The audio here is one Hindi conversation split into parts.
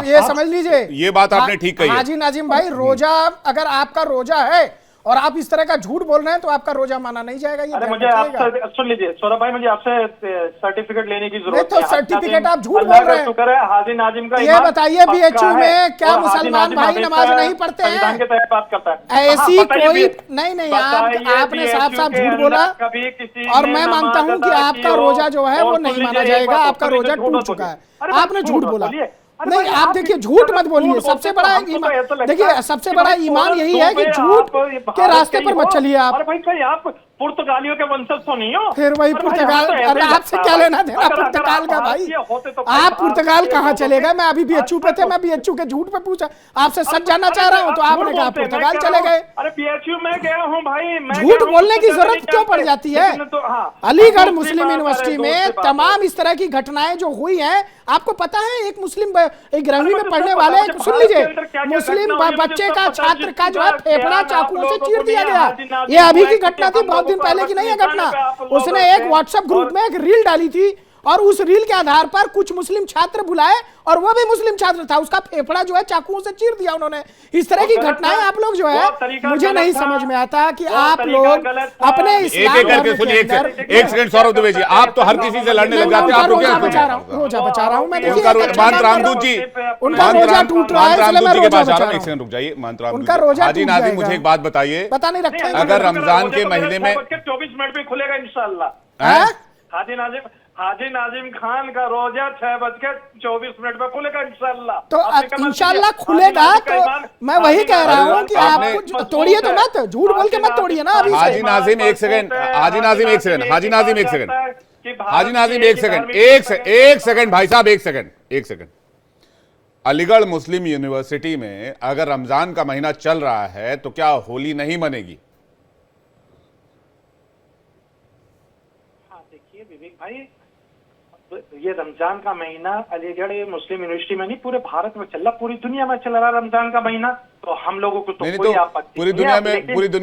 ये समझ लीजिए, ये बात आपने ठीक कही है। हाजी नाजिम भाई, रोजा अगर आपका रोजा है और आप इस तरह का झूठ बोल रहे हैं तो आपका रोजा माना नहीं जाएगा। ये अरे मुझे आपसे सुन लीजिए सौरभ भाई, मुझे आपसे सर्टिफिकेट लेने की जरूरत है। तो सर्टिफिकेट आप झूठ बोल रहे हैं। शुक्र है हाजी नाजिम का। ये बताइए बीएचयू में क्या मुसलमान भाई नमाज नहीं पढ़ते हैं? संविधान के तहत बात करता है ऐसी कोई नहीं, आपने साफ साफ झूठ बोला और मैं मानता हूं कि आपका रोजा जो है वो नहीं माना जाएगा, आपका रोजा टूट चुका है। आपने झूठ बोला नहीं, आप देखिए झूठ मत बोलिए। सबसे बड़ा ईमान, देखिए सबसे बड़ा ईमान यही है कि झूठ के रास्ते पर मत चलिए आप। अरे भाई कहीं आप पुर्तगालियों के वंशज तो नहीं हो? फिर वही पुर्तगाल, अरे आपसे क्या लेना देना पुर्तगाल का भाई? आप पुर्तगाल कहाँ चले गए? मैं अभी बीएचयू पे थे, मैं बीएचयू के झूठ पे पूछा, आपसे सच जानना चाह रहा हूँ तो आपने कहा पुर्तगाल चले गए। अरे बीएचयू में गया हूँ भाई, झूठ बोलने की जरूरत क्यों पड़ जाती है? अलीगढ़ मुस्लिम यूनिवर्सिटी में तमाम इस तरह की घटनाएं जो हुई हैं, आपको पता है एक मुस्लिम 11वीं में पढ़ने वाले, सुन लीजिए, मुस्लिम बच्चे का, छात्र का जो है फेफड़ा चाकुओं से चीर दिया गया। ये अभी की घटना थी, बहुत दिन पहले की नहीं है घटना। उसने एक व्हाट्सएप ग्रुप में एक रील डाली थी और उस रील के आधार पर कुछ मुस्लिम छात्र बुलाए और वो भी मुस्लिम छात्र था, उसका फेफड़ा जो है चाकुओं से चीर दिया उन्होंने। इस तरह की घटनाएं आप लोग जो है, मुझे नहीं समझ में आता कि आप लोग अपने इस्लाम धर्म के अंदर। एक सेकंड सौरभ दुबे जी, आप तो हर किसी से लड़ने लग जाते हैं। आप रोजा बचा रहा हूँ मैं। महंत रामदूत जी, उनका रोजा टूट रहा है, इसलिए मैं रोजा बचा रहा हूं। एक सेकंड रुक जाइए। महंत उनका रोजा हाजी नाजिम, मुझे एक बात बताइए, पता नहीं रखते अगर रमजान के महीने में 24 मिनट में खुलेगा इंशाल्लाह। हाजी नाजिम खान का रोजा 6:24 में खुलेगा इंशाल्लाह। तो इंशाल्लाह खुलेगा, तो मैं वही कह रहा हूँ कि आप तोड़िए तो मत, झूठ बोल के मत तोड़िए ना अभी। हाजी नाजिम एक सेकंड, हाजी नाजिम एक सेकंड, हाजी नाजिम एक सेकंड, हाजी नाजिम एक सेकंड, एक सेकंड भाई साहब, एक सेकंड। अलीगढ़ मुस्लिम यूनिवर्सिटी में अगर रमजान का महीना चल रहा है तो क्या होली नहीं मनेगी? हाँ देखिए विवेक भाई, ये रमजान का महीना अलीगढ़ मुस्लिम यूनिवर्सिटी में नहीं, पूरे भारत में चल रहा, पूरी दुनिया में चल रहा रमजान का महीना। तो हम लोगों को तो कोई आपत्ति पूरी दुनिया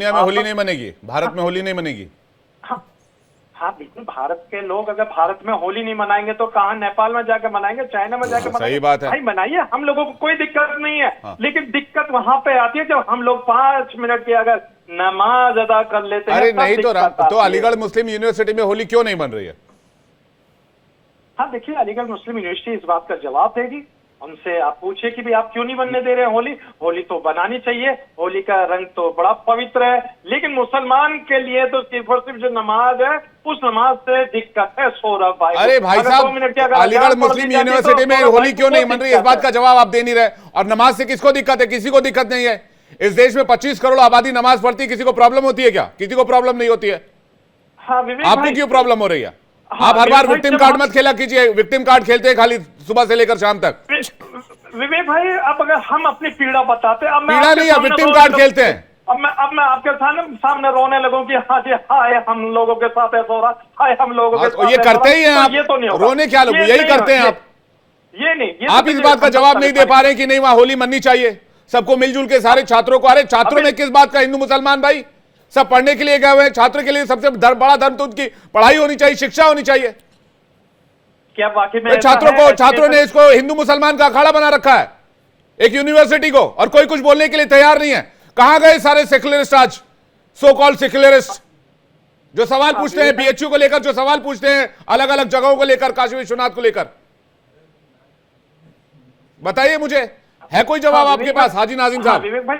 में होली नहीं मनेगी, भारत में होली नहीं मनेगी। हाँ बिल्कुल, भारत के लोग अगर भारत में होली नहीं मनाएंगे तो कहाँ नेपाल में जाकर मनाएंगे, चाइना में जाकर मनाएंगे? सही बात है भाई मनाइए, हम लोगों को कोई दिक्कत नहीं है। हाँ। लेकिन दिक्कत वहां पे आती है जब हम लोग 5 मिनट की अगर नमाज अदा कर लेते हैं। अरे नहीं तो अलीगढ़ मुस्लिम यूनिवर्सिटी में होली क्यों नहीं बन रही है? हाँ देखिए, अलीगढ़ मुस्लिम यूनिवर्सिटी इस बात का जवाब देगी। उनसे आप पूछिए कि भी आप क्यों नहीं बनने दे रहे हैं होली? होली तो बनानी चाहिए, होली का रंग तो बड़ा पवित्र है, लेकिन मुसलमान के लिए तो सिर्फ और सिर्फ जो नमाज है उस नमाज से दिक्कत है सौरभ भाई। अरे भाई साहब, अलीगढ़ मुस्लिम यूनिवर्सिटी में होली क्यों नहीं बन रही, इस बात का जवाब आप दे नहीं रहे। और नमाज से किसको दिक्कत है? किसी को दिक्कत नहीं है। इस देश में 25 करोड़ आबादी नमाज पढ़ती है, किसी को प्रॉब्लम होती है क्या? किसी को प्रॉब्लम नहीं होती है। हाँ, आपको क्यों प्रॉब्लम हो रही है? आप हर बार विक्टिम कार्ड मत खेला कीजिए। विक्टिम कार्ड खेलते हैं खाली सुबह से लेकर शाम तक। विवेक भाई, अब अगर हम अपनी पीड़ा बताते, अब पीड़ा नहीं है, विक्टिम कार्ड खेलते हैं। अब मैं आपके सामने रोने लगूं कि हाँ जी, हाय हम लोगों के साथ ऐसा हो रहा, हाय हम लोगों के साथ ये करते ही हैं आप। ये तो नहीं होगा। रोने क्या लोग, यही करते हैं आप। ये नहीं, आप इस बात का जवाब नहीं दे पा रहे कि नहीं वहां होली मननी चाहिए सबको मिलजुल के, सारे छात्रों को। अरे छात्रों में किस बात का हिंदू मुसलमान भाई, सब पढ़ने के लिए गए हुए हैं। छात्र के लिए सबसे बड़ा धर्म तो उनकी पढ़ाई होनी चाहिए, शिक्षा होनी चाहिए। क्या वाकई में छात्रों ने इसको हिंदू मुसलमान का अखाड़ा बना रखा है एक यूनिवर्सिटी को, और कोई कुछ बोलने के लिए तैयार नहीं है। कहां गए सारे सेक्युलरिस्ट आज, सो कॉल्ड सेक्युलरिस्ट, जो सवाल पूछते हैं बीएचयू को लेकर, जो सवाल पूछते हैं अलग अलग जगहों को लेकर, काशी विश्वनाथ को लेकर? बताइए मुझे, है कोई जवाब आपके पास हाजी नाजिम साहब? विवेक भाई,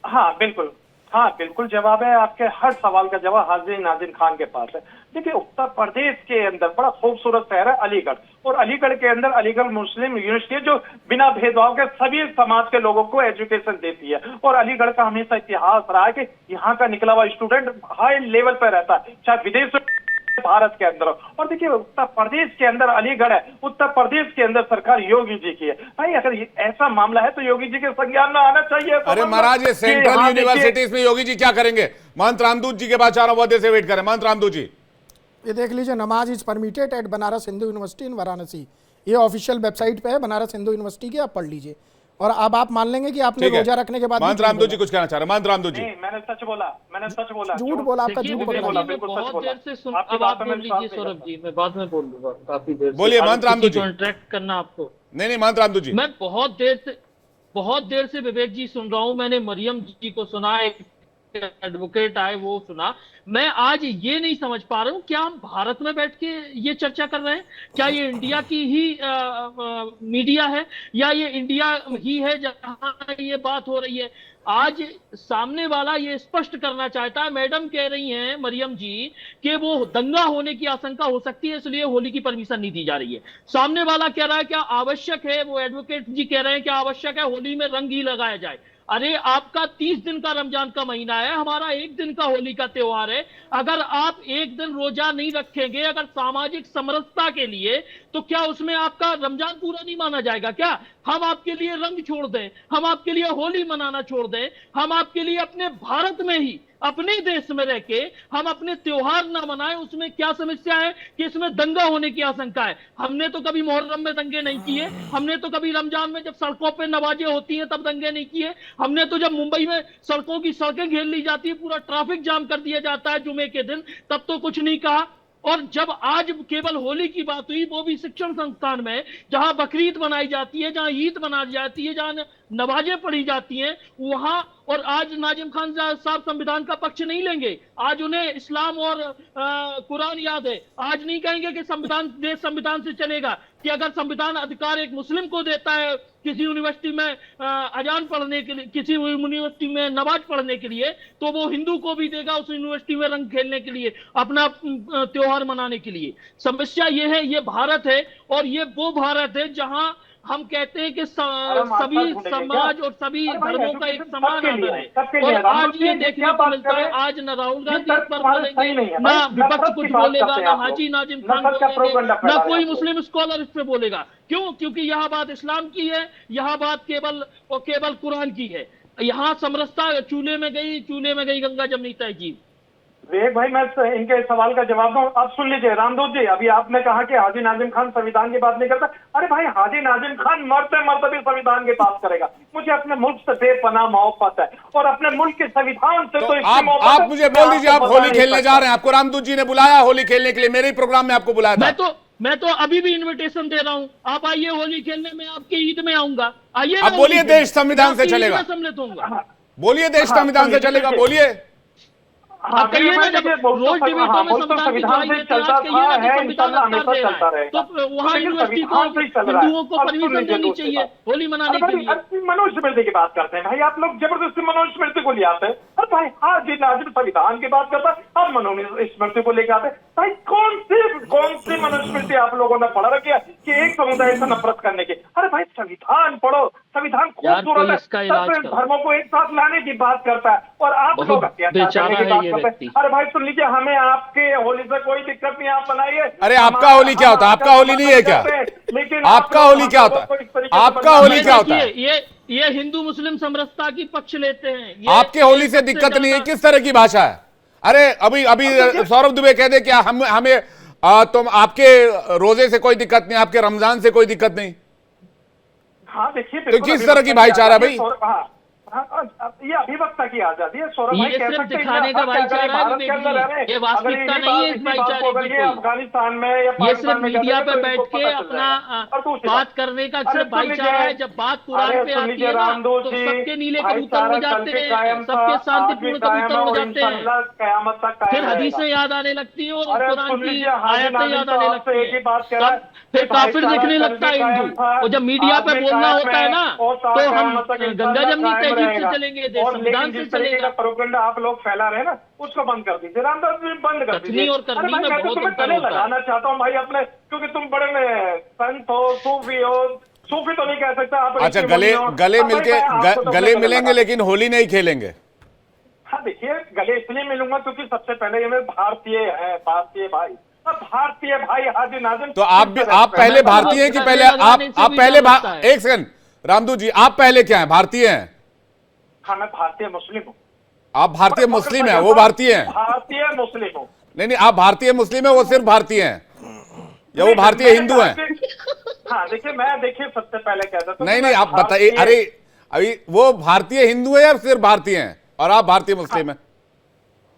हाँ बिल्कुल जवाब है। आपके हर सवाल का जवाब हाजी नाजिम खान के पास है। देखिए, उत्तर प्रदेश के अंदर बड़ा खूबसूरत शहर है अलीगढ़, और अलीगढ़ के अंदर अलीगढ़ मुस्लिम यूनिवर्सिटी जो बिना भेदभाव के सभी समाज के लोगों को एजुकेशन देती है। और अलीगढ़ का हमेशा इतिहास रहा है कि यहाँ का निकला हुआ स्टूडेंट हाई लेवल पर रहता है, चाहे विदेश भारत के अंदर। और देखिए, उत्तर प्रदेश के अंदर अलीगढ़ है, उत्तर प्रदेश के अंदर सरकार योगी जी की है। भाई अगर ऐसा मामला है तो योगी जी के संज्ञान में आना चाहिए। अरे महाराज, ये सेंट्रल यूनिवर्सिटीज में योगी जी क्या करेंगे? महंत रामदूत जी के पास जा रहा हूं, बहुत देर से वेट करें। महंत रामदूत जी, ये देख लीजिए, namaz is permitted at Banaras Hindu university in Varanasi. ये ऑफिशियल वेबसाइट पे है बनारस हिंदू यूनिवर्सिटी की, आप पढ़ लीजिए। और अब आप मान लेंगे कि आपने रोजा रखने के बाद। महंत रामदूत जी कुछ कहना चाह रहे हैं? महंत रामदूत जी, मैंने सच बोला, झूठ बोला, आपका झूठ बोला। बहुत देर से सुन, अब आप बोल लीजिए सौरभ जी, मैं बाद में बोल दूंगा काफी देर से। बोलिए महंत रामदूत जी। कॉन्ट्रैक्ट करना आपको नहीं नहीं महंत रामदूत जी, मैं बहुत देर से विवेक जी सुन रहा हूं। मैंने मरियम जी को सुना, एक एडवोकेट आए वो सुना। मैं आज ये नहीं समझ पा रहा हूं, क्या हम भारत में बैठ के ये चर्चा कर रहे हैं? क्या ये इंडिया की ही मीडिया है, या ये इंडिया ही है जहां ये बात हो रही है? आज सामने वाला ये स्पष्ट करना चाहता है, मैडम कह रही हैं मरियम जी कि वो दंगा होने की आशंका हो सकती है, इसलिए होली की परमिशन नहीं दी जा रही है। सामने वाला कह रहा है क्या आवश्यक है, वो एडवोकेट जी कह रहे हैं क्या आवश्यक है होली में रंग ही लगाया जाए। अरे आपका 30 दिन का रमजान का महीना है, हमारा 1 दिन का होली का त्योहार है। अगर आप 1 दिन रोजा नहीं रखेंगे अगर सामाजिक समरसता के लिए, तो क्या उसमें आपका रमजान पूरा नहीं माना जाएगा क्या? हम आपके लिए रंग छोड़ दें, हम आपके लिए होली मनाना छोड़ दें, हम आपके लिए अपने भारत में ही अपने देश में रह के हम अपने त्योहार ना मनाएं, उसमें क्या समस्या है कि इसमें दंगा होने की आशंका है? हमने तो कभी मुहर्रम में दंगे नहीं किए, हमने तो कभी रमजान में जब सड़कों पे नमाजें होती हैं तब दंगे नहीं किए, हमने तो जब मुंबई में सड़कों की सड़कें घेर ली जाती है, पूरा ट्रैफिक जाम कर दिया जाता है जुमे के दिन, तब तो कुछ नहीं कहा। और जब आज केवल होली की बात हुई, वो भी शिक्षण संस्थान में जहां बकरीद मनाई जाती है, जहां ईद मनाई जाती है, जहां नमाजें पढ़ी जाती हैं, वहां और आज नाजिम खान साहब संविधान का पक्ष नहीं लेंगे। आज उन्हें इस्लाम और कुरान याद है। आज नहीं कहेंगे कि संविधान देश संविधान से चलेगा, कि अगर संविधान अधिकार एक मुस्लिम को देता है किसी यूनिवर्सिटी में अजान पढ़ने के लिए, किसी यूनिवर्सिटी में नमाज पढ़ने के लिए, तो वो हिंदू को भी देगा उस यूनिवर्सिटी में रंग खेलने के लिए, अपना त्योहार मनाने के लिए। समस्या ये है, ये भारत है और ये वो भारत है जहां हम कहते हैं कि सभी समाज और सभी धर्मों का एक समान आदर है। और आज ये देखने को मिलता है, आज न राहुल गांधी इस पर बोलेंगे, ना विपक्ष कुछ बोलेगा, ना हाजी नाजिम खान बोलेंगे, ना कोई मुस्लिम स्कॉलर इस पे बोलेगा। क्यों? क्योंकि यह बात इस्लाम की है, यह बात केवल कुरान की है। यहाँ समरसता चूल्हे में गई गंगा जमनी तय की। विवेक भाई, मैं इनके सवाल का जवाब दूं। अब सुन लीजिए रामदूत जी, अभी आपने कहा कि हाजी नाजिम खान संविधान की बात नहीं करता। अरे भाई, हाजी नाजिम खान मरते मरते भी संविधान की बात करेगा। मुझे अपने मुल्क से बेपनाह मोहब्बत है और अपने मुल्क के संविधान से तो आप मुझे बोल दीजिए, आप होली खेलने जा रहे हैं, आपको रामदूत जी ने बुलाया होली खेलने के लिए, मेरे ही प्रोग्राम में आपको बुलाया था। मैं तो अभी भी इन्विटेशन दे रहा हूं, आप आइए होली खेलने में, आपके ईद में आऊंगा, आइए। अब बोलिए देश संविधान से चलेगा, सम्मिलित होऊंगा। बोलिए देश संविधान से चलेगा, बोलिए। आप कहिए ना, जब रोज डिबेटों में संविधान से चलता था, है इंशाल्लाह हमेशा चलता रहेगा, तो वहाँ यूनिवर्सिटी को हिंदुओं को परमिशन देनी चाहिए होली मनाने के लिए। मनोज स्मृति की बात करते हैं भाई, आप लोग जबरदस्ती मनोज स्मृति को ले आते हैं। अरे भाई, हाजी नाजिम संविधान की बात करता है, अब मनोज स्मृति को लेके आते हैं। भाई कौन सी मनोज स्मृति आप लोगों ने पढ़ा रखी है कि एक समुदाय से नफरत करने की? अरे भाई, संविधान पढ़ो, संविधान खूबसूरत है, सब धर्मों को एक साथ लाने की बात करता है और आप लोग अत्याचार करने की बात करते हैं। अरे भाई सुन लीजिए, हमें आपके होली से कोई दिक्कत नहीं, आप बनाइए। अरे आपका होली क्या होता है? आपका होली नहीं है क्या? लेकिन आपका होली क्या होता है? आपका होली क्या होता है? ये हिंदू मुस्लिम समरसता की पक्ष लेते हैं। आपके होली से दिक्कत नहीं है? किस तरह की भाषा है? अरे अभी सौरभ दुबे कह दे क्या हमें तुम आपके रोजे से कोई दिक्कत नहीं, आपके रमजान से कोई दिक्कत नहीं? हाँ देखिए, तो किस तरह की भाईचारा भाई? ये अभिव्यक्ता की आजादी है सौरभ भाई, ये सिर्फ दिखाने का भाईचारा है, ये वास्तविकता नहीं है इस भाईचारे की। अफगानिस्तान में ये सिर्फ मीडिया पे बैठ के अपना बात करने का सिर्फ भाईचारा है। जब बात कुरान पे आती है ना, तो सबके नीले कबूतर हो जाते हैं, सबके शांतिपूर्ण कबूतर हो जाते हैं, फिर हदीसें याद आने लगती है और कुरान की आयतें याद आने लगती है, फिर काफिर दिखने लगता है हिंदू। और जब मीडिया पे बोलना होता है ना, तो हम गंगा जमनी तहजीब से चलेंगे, देश संविधान से चलेगा। प्रोपेगेंडा आप लोग फैला रहे हैं ना, उसको बंद कर दीजिए, रामदास जी बंद कर दीजिए। और करनी में बहुत अंतर होता है। लगाना चाहता हूँ भाई अपने, क्योंकि तुम बड़े संत हो, सूफी हो, सूफी तो नहीं कह सकता आप। अच्छा, गले मिलेंगे लेकिन होली नहीं खेलेंगे? हाँ देखिए, गले इसलिए मिलूंगा क्योंकि सबसे पहले ये भारतीय है, भारतीय भाई, भारतीय भाई हाजी नाजिम। तो आप पहले भारतीय हैं कि पहले आप पहले एक सेकंड रामदूत जी, आप पहले क्या हैं? भारतीय हैं? हाँ, मैं भारतीय मुस्लिम हूँ। आप भारतीय मुस्लिम हैं, वो भारतीय हैं? भारतीय मुस्लिम हूँ। नहीं, आप भारतीय मुस्लिम है, वो सिर्फ भारतीय हैं या वो भारतीय हिंदू हैं? हाँ देखिए सबसे पहले कहता था। नहीं, आप बताइए। अरे अभी वो भारतीय हिंदू है या सिर्फ भारतीय हैं और आप भारतीय मुस्लिम हैं?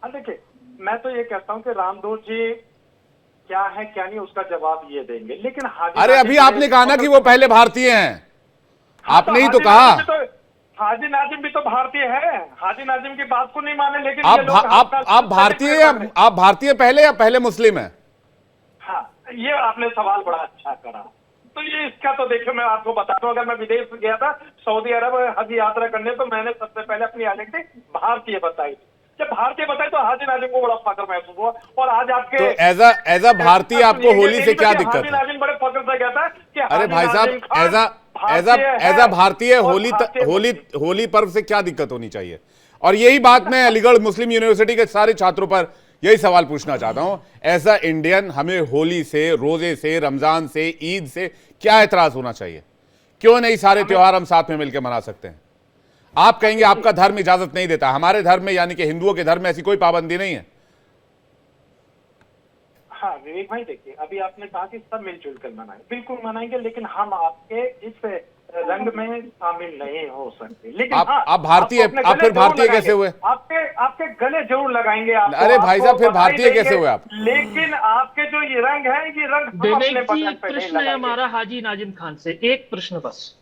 देखिए, मैं तो ये कहता हूँ कि रामदूत जी क्या है क्या नहीं उसका जवाब ये देंगे, लेकिन हाजी अरे अभी आपने कहा ना कि वो पहले भारतीय हैं, आपने ही तो कहा। हाजी नाजिम भी तो भारतीय है, हाजी नाजिम की बात को नहीं माने, लेकिन आप भारतीय या आप भारतीय पहले या पहले मुस्लिम है? हाँ, ये आपने सवाल बड़ा अच्छा करा। तो ये इसका तो देखिए मैं आपको बता दूं, अगर मैं विदेश गया था सऊदी अरब हज यात्रा करने, तो मैंने सबसे पहले अपनी आइडेंटिटी भारतीय बताई। जब भारतीय बताई तो हाजी नाजिम को बड़ा फख्र महसूस हुआ। और आज आपके तो एज अ भारतीय आपको होली से क्या दिक्कत है? हाजी नाजिम बड़े फख्र से कहता है कि अरे भाई साहब, एज अ भारतीय होली पर्व से क्या दिक्कत होनी चाहिए? और यही बात मैं अलीगढ़ मुस्लिम यूनिवर्सिटी के सारे छात्रों पर यही सवाल पूछना चाहता हूं। एज अ इंडियन हमें होली से, रोजे से, रमजान से, ईद से क्या एतराज होना चाहिए? क्यों नहीं सारे त्योहार हम साथ में मिलकर मना सकते हैं? आप कहेंगे आपका धर्म इजाजत नहीं देता, हमारे धर्म में यानी कि हिंदुओं के धर्म में ऐसी कोई पाबंदी नहीं है। हाँ विवेक भाई देखिए, अभी आपने कहा कि सब मिलजुल कर मनाएंगे, बिल्कुल मनाएंगे, लेकिन हम आपके इस रंग में शामिल नहीं हो सकते। लेकिन आप भारतीय, आप फिर भारतीय कैसे हुए? आपके गले जरूर लगाएंगे। अरे भाई साहब, फिर भारतीय कैसे हुए आप? लेकिन आपके जो ये रंग है, ये रंग विवेक जी, प्रश्न है हमारा हाजी नाजिम खान से, एक प्रश्न बस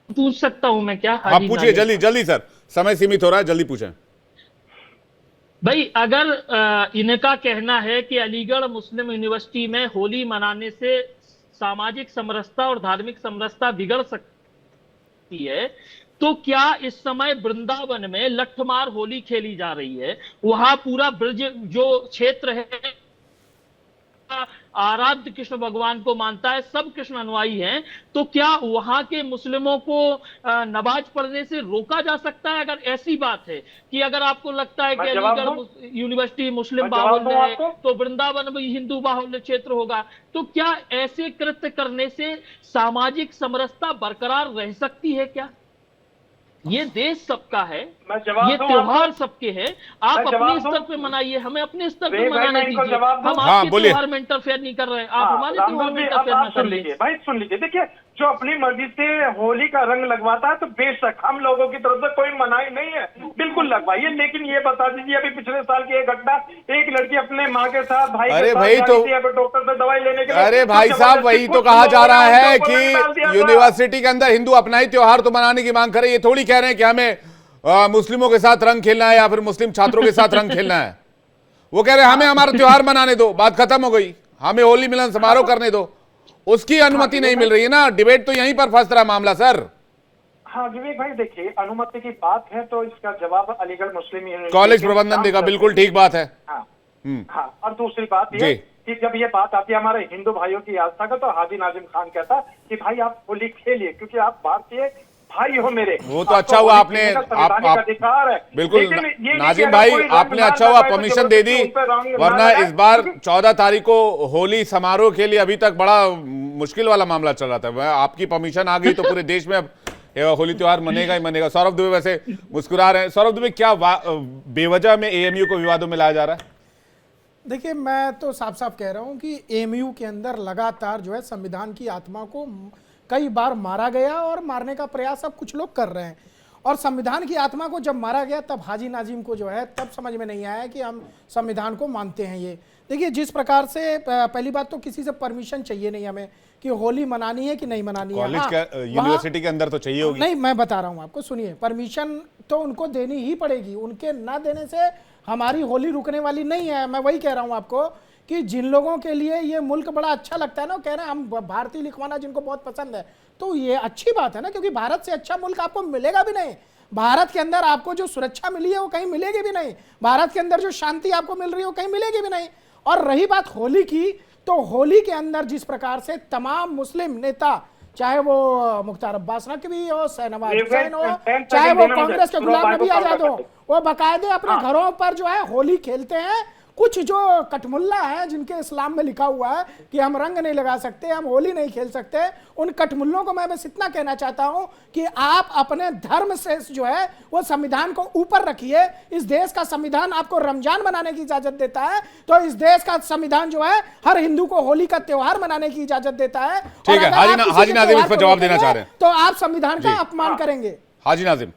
पूछ सकता हूं मैं क्या? आप पूछिए, जल्दी जल्दी सर, समय सीमित हो रहा है, जल्दी पूछें भाई। अगर इनका कहना है कि अलीगढ़ मुस्लिम यूनिवर्सिटी में होली मनाने से सामाजिक समरसता और धार्मिक समरसता बिगड़ सकती है, तो क्या इस समय वृंदावन में लठमार होली खेली जा रही है? वहां पूरा ब्रज जो क्षेत्र है आराध्य कृष्ण भगवान को मानता है, सब कृष्ण अनुयायी हैं, तो क्या वहां के मुस्लिमों को नमाज पढ़ने से रोका जा सकता है? अगर ऐसी बात है कि अगर आपको लगता है कि अलीगढ़ यूनिवर्सिटी मुस्लिम बाहुल्य है तो वृंदावन में हिंदू बाहुल्य क्षेत्र होगा, तो क्या ऐसे कृत्य करने से सामाजिक समरसता बरकरार रह सकती है क्या? ये देश सबका है, ये त्योहार सबके हैं, आप अपने स्तर पे मनाइए, हमें अपने स्तर पे मनाने दीजिए। हम आपके त्योहार में इंटरफेयर नहीं कर रहे, आप हमारे त्योहार में इंटरफेयर ना कर लीजिए। भाई सुन लीजिए, देखिए जो अपनी मर्जी से होली का रंग लगवाता है तो बेशक हम लोगों की तरफ से कोई मनाही नहीं है, बिल्कुल लगवाइए, लेकिन ये बता दीजिए अभी पिछले साल की एक घटना, एक लड़की अपने माँ के साथ भाई डॉक्टर से दवाई लेने के लिए, अरे भाई साहब वही तो कहा जा रहा है कि यूनिवर्सिटी के अंदर हिंदू अपना ही त्योहार तो मनाने की मांग करे, ये थोड़ी कह रहे हैं कि हमें मुस्लिमों के साथ रंग खेलना है या फिर मुस्लिम छात्रों के साथ रंग खेलना है। वो कह रहे हैं हमें हमारा त्योहार मनाने दो, बात खत्म हो गई, हमें होली मिलन समारोह करने दो। उसकी अनुमति नहीं मिल रही है ना, डिबेट तो यहीं पर फंस रहा मामला सर। हाँ विवेक भाई देखिए, अनुमति की बात है तो इसका जवाब अलीगढ़ मुस्लिम कॉलेज प्रबंधन देगा, बिल्कुल ठीक बात है। हाँ, और दूसरी बात ये कि जब ये बात आती है हमारे हिंदू भाइयों की आस्था का, तो हाजी नाजिम खान कहता कि भाई आप होली खेलिए क्योंकि आप भारतीय भाई हो मेरे। वो तो अच्छा हुआ आपने अधिकार है बिल्कुल नाजिम भाई, आपने अच्छा हुआ परमिशन दे दी, वरना इस बार 14 तारीख को होली समारोह के लिए अभी तक बड़ा मुश्किल वाला मामला चल रहा था। आपकी परमिशन आ गई तो पूरे देश में अब होली त्योहार मनेगा ही मनेगा। सौरभ दुबे वैसे मुस्कुरा रहे हैं। सौरभ दुबे, क्या बेवजह में एएमयू को विवादों में लाया जा रहा है? देखिए मैं तो साफ साफ कह रहा हूं कि एएमयू के अंदर लगातार जो है संविधान की आत्मा को कई बार मारा गया और मारने का प्रयास अब कुछ लोग कर रहे हैं। और संविधान की आत्मा को जब मारा गया तब हाजी नाजिम को जो है तब समझ में नहीं आया कि हम संविधान को मानते हैं। ये देखिए जिस प्रकार से पहली बात तो किसी से परमिशन चाहिए नहीं हमें कि होली मनानी है कि नहीं मनानी है। यूनिवर्सिटी के अंदर तो चाहिए होगी। नहीं, मैं बता रहा हूं आपको, सुनिए, परमिशन तो उनको देनी ही पड़ेगी, उनके ना देने से हमारी होली रुकने वाली नहीं है। मैं वही कह रहा हूं आपको कि जिन लोगों के लिए ये मुल्क बड़ा अच्छा लगता है ना, कह रहे हैं हम भारतीय लिखवाना जिनको बहुत पसंद है, तो ये अच्छी बात है ना, क्योंकि भारत से अच्छा मुल्क आपको मिलेगा भी नहीं। भारत के अंदर आपको जो सुरक्षा मिली है वो कहीं मिलेगी भी नहीं, भारत के अंदर जो शांति आपको मिल रही है वो कहीं मिलेगी भी नहीं। और रही बात होली की, तो होली के अंदर जिस प्रकार से तमाम मुस्लिम नेता, चाहे वो मुख्तार अब्बास नकवी हो, शहनवाज हुसैन हो, चाहे वो कांग्रेस के गुलाम नबी आजाद हो, वो बाकायदे अपने घरों पर जो है होली खेलते हैं। कुछ जो कटमुल्ला है जिनके इस्लाम में लिखा हुआ है कि हम रंग नहीं लगा सकते, हम होली नहीं खेल सकते, उन कटमुल्लों को मैं बस इतना कहना चाहता हूं कि आप अपने धर्म से जो है वो संविधान को ऊपर रखिए। इस देश का संविधान आपको रमजान मनाने की इजाजत देता है, तो इस देश का संविधान जो है हर हिंदू को होली का त्योहार मनाने की इजाजत देता है। ठीक है, हाजी नाजिम इस पर जवाब देना चाह रहे हैं तो आप संविधान का अपमान करेंगे। हाजी नाजिम।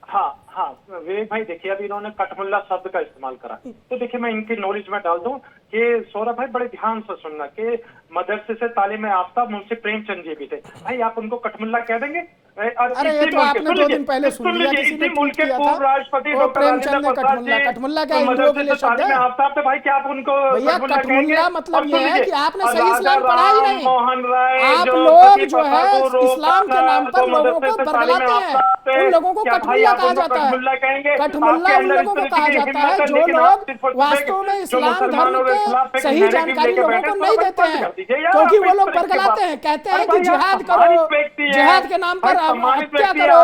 हाँ हाँ विवेक भाई देखिए, अभी इन्होंने कठमुल्ला शब्द का इस्तेमाल करा, तो देखिए मैं इनकी नॉलेज में डाल दूं कि सौरभ भाई बड़े ध्यान से सुनना कि मदरसे से तालीम याफ्ता मुंशी प्रेमचंद जी भी थे, भाई आप उनको कठमुल्ला कह देंगे? अरे ये तो आपने 2 दिन पहले सुन लिया, किसी ने ट्वीट किया था, राष्ट्रपति वो प्रेमचंद ने कठमुल्ला क्या हिंदुओं के लिए शब्द है? तो भाई क्या आप उनको भैया कठमुल्ला मतलब ये है कि आपने सही इस्लाम पढ़ा ही नहीं। मोहन राय आप लोग जो है इस्लाम के नाम पर लोगों को बरगलाते हैं, उन लोगों को कठमुल्ला कहा जाता है। कठमुल्ला उन लोगों को कहा जाता है जो लोग वास्तव में इस्लाम धर्म के सही जानकारी लोगों को नहीं देते हैं, क्योंकि वो लोग बरगलाते हैं, कहते हैं कि जिहाद करो, जिहाद के नाम पर हत्या करो,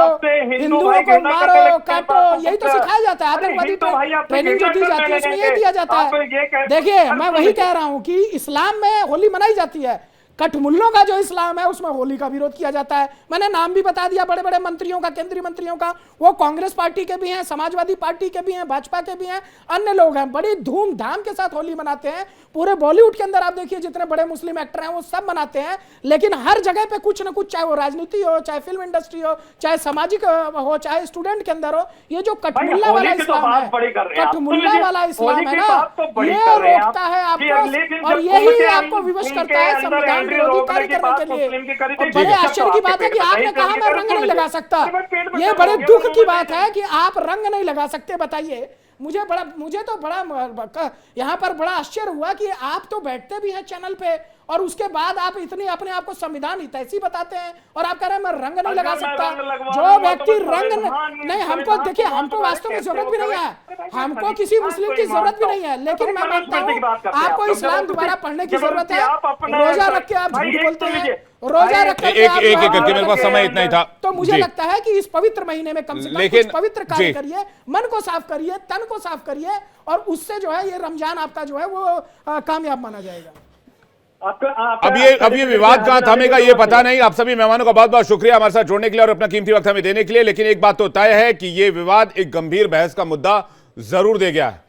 हिंदुओं को मारो काटो, यही तो सिखाया जाता है। आतंकवादी ट्रेनिंग जो दी जाती है उसमें यही दिया जाता है। देखिए मैं वही कह रहा हूं कि इस्लाम में होली मनाई जाती है, कठमुल्लों का जो इस्लाम है उसमें होली का विरोध किया जाता है। मैंने नाम भी बता दिया बड़े बड़े मंत्रियों का, केंद्रीय मंत्रियों का, वो कांग्रेस पार्टी के भी हैं, समाजवादी पार्टी के भी हैं, भाजपा के भी हैं, अन्य लोग हैं, बड़ी धूमधाम के साथ होली मनाते हैं। पूरे बॉलीवुड के अंदर आप देखिए जितने बड़े मुस्लिम एक्टर हैं वो सब मनाते हैं, लेकिन हर जगह पे कुछ ना कुछ, चाहे वो राजनीति हो, चाहे फिल्म इंडस्ट्री हो, चाहे सामाजिक हो, चाहे स्टूडेंट के अंदर हो, ये जो कठमुल्ला वाला इस्लाम है, कठमुल्ला वाला इस्लाम है ना, ये रोकता है आपको और यही आपको विवश करता है संविधान विरोधी कार्य करने के लिए। और बड़े आश्चर्य की बात है कि आपने कहा मैं रंग नहीं लगा सकता, ये बड़े दुख की बात है कि आप रंग नहीं लगा सकते। बताइए, मुझे तो बड़ा यहाँ पर बड़ा आश्चर्य हुआ कि आप तो बैठते भी हैं चैनल पे और उसके बाद आप इतनी अपने आप को संविधान हितैषी बताते हैं और आप कह रहे हैं मैं रंग नहीं लगा सकता। जो व्यक्ति रंग नहीं, हमको देखिए, हमको वास्तव में जरूरत भी नहीं है, हमको किसी मुस्लिम की जरूरत भी नहीं है, लेकिन मैं मानता हूँ आपको इस्लाम दोबारा पढ़ने की जरूरत है। रोजा रख के आप झूठ बोलते हैं, रोजा रख के एक करके, मेरे पास समय इतना ही था। तो मुझे लगता है कि इस पवित्र महीने में कम से कम कुछ पवित्र कार्य करिए, मन को साफ करिए, तन को साफ करिए, और उससे जो है ये रमजान आपका जो है वो कामयाब माना जाएगा। अब ये विवाद कहां थमेगा ये पता नहीं। आप सभी मेहमानों का बहुत बहुत शुक्रिया हमारे साथ जुड़ने के लिए और अपना कीमती वक्त हमें देने के लिए। लेकिन एक बात तो तय है कि ये विवाद एक गंभीर बहस का मुद्दा जरूर दे गया है।